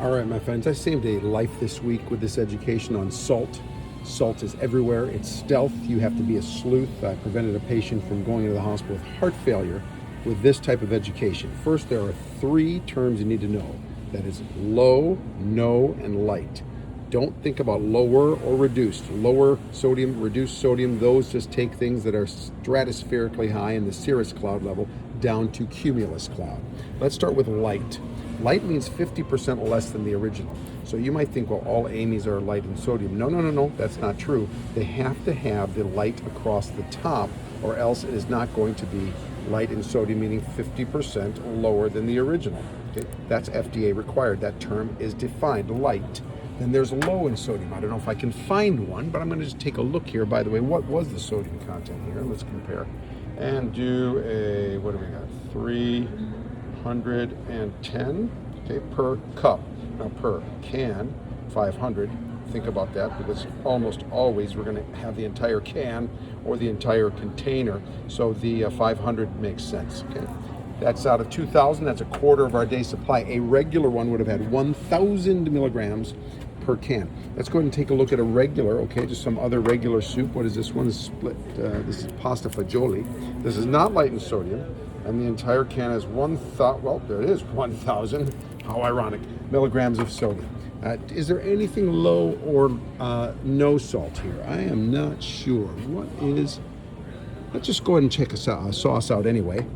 All right, my friends, I saved a life this week with this education on salt. Salt is everywhere. It's stealth. You have to be a sleuth. I prevented a patient from going into the hospital with heart failure with this type of education. First, there are 3 terms you need to know. That is low, no, and light. Don't think about lower or reduced. Lower sodium, reduced sodium, those just take things that are stratospherically high in the cirrus cloud level down to cumulus cloud. Let's start with light. Light means 50% less than the original. So you might think, well, all amines are light in sodium. No, that's not true. They have to have the light across the top, or else it is not going to be light in sodium, meaning 50% lower than the original. Okay? That's FDA required. That term is defined, light. Then there's low in sodium. I don't know if I can find one, but I'm going to just take a look here. By the way, what was the sodium content here? Let's compare. And do a, what do we got? 310, okay, per cup. Now per can, 500. Think about that, because almost always we're going to have the entire can or the entire container. So the 500 makes sense, okay? That's out of 2,000. That's a quarter of our day supply. A regular one would have had 1,000 milligrams per can. Let's go ahead and take a look at a regular, okay, just some other regular soup. What is this one? This is split. This is pasta fagioli. This is not light in sodium, and the entire can has 1,000, well, there it is, 1,000, how ironic, milligrams of sodium. Is there anything low or no salt here? I am not sure. What is, let's just go ahead and check a sauce out anyway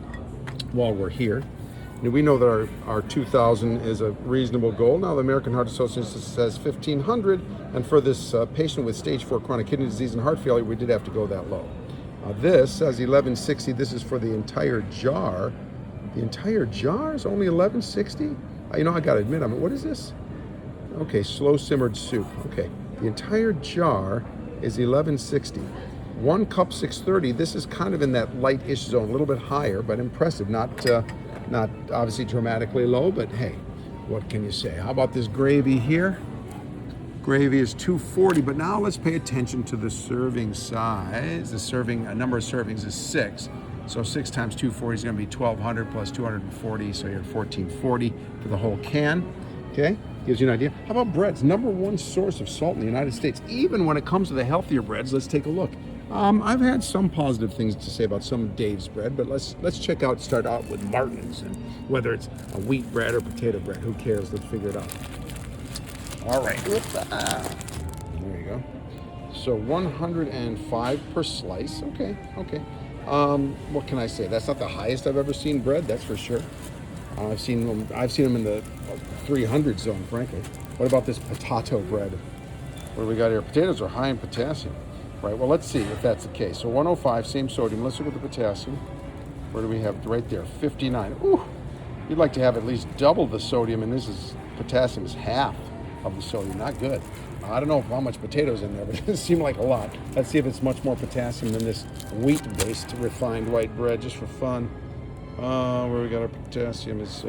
while we're here. Now, we know that our 2,000 is a reasonable goal. Now, the American Heart Association says 1,500, and for this patient with stage 4 chronic kidney disease and heart failure, we did have to go that low. This says 1160. This is for the entire jar. The entire jar is only 1160? I got to admit, what is this? Okay, slow simmered soup. Okay, the entire jar is 1160. 1 cup 630. This is kind of in that light-ish zone, a little bit higher, but impressive. Not obviously dramatically low, but hey, what can you say? How about this gravy here? Gravy is 240, but now let's pay attention to the serving size. The serving number of servings is 6. So 6 times 240 is going to be 1,200 plus 240, so you're at 1,440 for the whole can. Okay, gives you an idea. How about breads? Number 1 source of salt in the United States. Even when it comes to the healthier breads, let's take a look. I've had some positive things to say about some of Dave's bread, but let's start out with Martin's, and whether it's a wheat bread or potato bread, who cares? Let's figure it out. All right, there you go. So 105 per slice. Okay. What can I say? That's not the highest I've ever seen bread, that's for sure. I've seen them in the 300 zone, frankly. What about this potato bread? What do we got here? Potatoes are high in potassium. Right, well, let's see if that's the case. So 105, same sodium. Let's look at the potassium. Where do we have? Right there, 59. Ooh, you'd like to have at least double the sodium, and potassium is half of the sodium. Not good. I don't know how much potatoes in there, but it seemed like a lot. Let's see if it's much more potassium than this wheat-based refined white bread, just for fun. Where we got our potassium is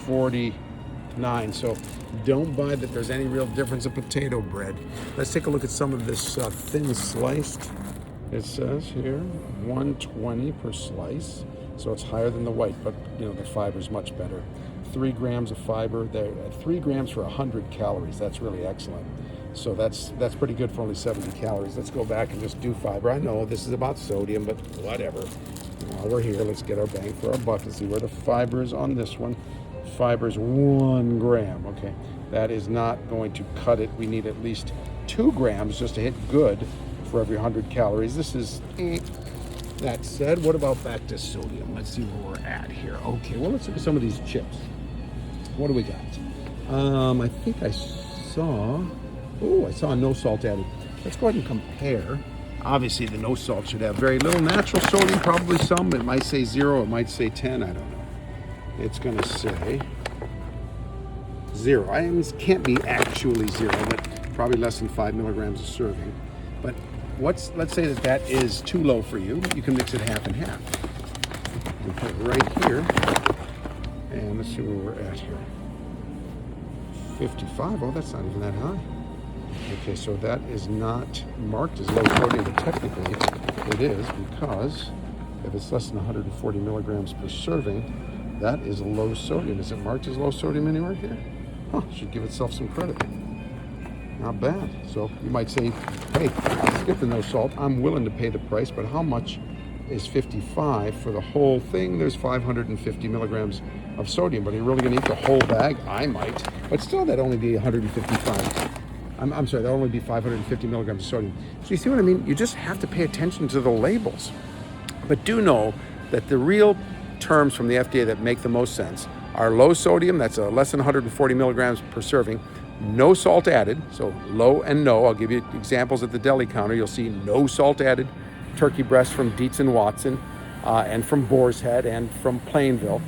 49. So don't buy that there's any real difference in potato bread. Let's take a look at some of this thin sliced. It says here 120 per slice. So it's higher than the white, but the fiber is much better. 3 grams of fiber there, 3 grams for 100 calories. That's really excellent. So that's pretty good for only 70 calories. Let's go back and just do fiber. I know this is about sodium, but whatever. While we're here, let's get our bang for our buck and see where the fiber is on this one. Fiber is 1 gram. Okay, that is not going to cut it. We need at least 2 grams just to hit good for every 100 calories. This is That said, what about back to sodium? Let's see where we're at here. Okay, well, let's look at some of these chips. What do we got? I think I saw no salt added. Let's go ahead and compare. Obviously, the no salt should have very little natural sodium, probably some. It might say 0, it might say 10, I don't know. It's going to say 0. It can't be actually 0, but probably less than 5 milligrams a serving. But let's say that is too low for you. You can mix it half and half. You put it right here, and let's see where we're at here. 55. Oh, that's not even that high. Okay, so that is not marked as low sodium, but technically it is, because if it's less than 140 milligrams per serving, that is low sodium. Is it marked as low sodium anywhere here? Should give itself some credit. Not bad. So you might say, hey, skipping no salt, I'm willing to pay the price, but how much is 55 for the whole thing? There's 550 milligrams of sodium, but are you really going to eat the whole bag? I might, but still that'd only be 155. I'm sorry, that'll only be 550 milligrams of sodium. So you see what I mean? You just have to pay attention to the labels. But do know that the real terms from the FDA that make the most sense are low sodium, that's less than 140 milligrams per serving, no salt added, so low and no. I'll give you examples at the deli counter. You'll see no salt added turkey breast from Dietz and Watson, and from Boar's Head and from Plainville.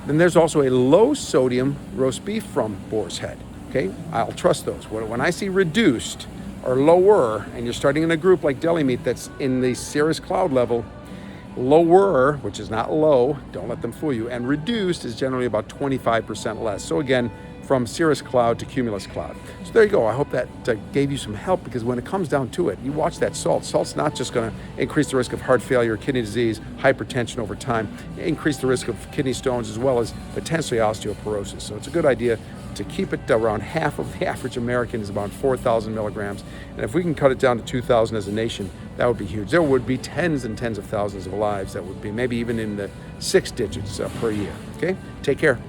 Then there's also a low sodium roast beef from Boar's Head. Okay, I'll trust those. When I see reduced or lower, and you're starting in a group like Deli Meat that's in the Cirrus Cloud level, lower, which is not low, don't let them fool you, and reduced is generally about 25% less. So again, from Cirrus Cloud to Cumulus Cloud. So there you go. I hope that gave you some help, because when it comes down to it, you watch that salt. Salt's not just going to increase the risk of heart failure, kidney disease, hypertension over time, increase the risk of kidney stones, as well as potentially osteoporosis. So it's a good idea to keep it around half of the average American is about 4,000 milligrams. And if we can cut it down to 2,000 as a nation, that would be huge. There would be tens and tens of thousands of lives that would be maybe even in the 6 digits per year. Okay? Take care.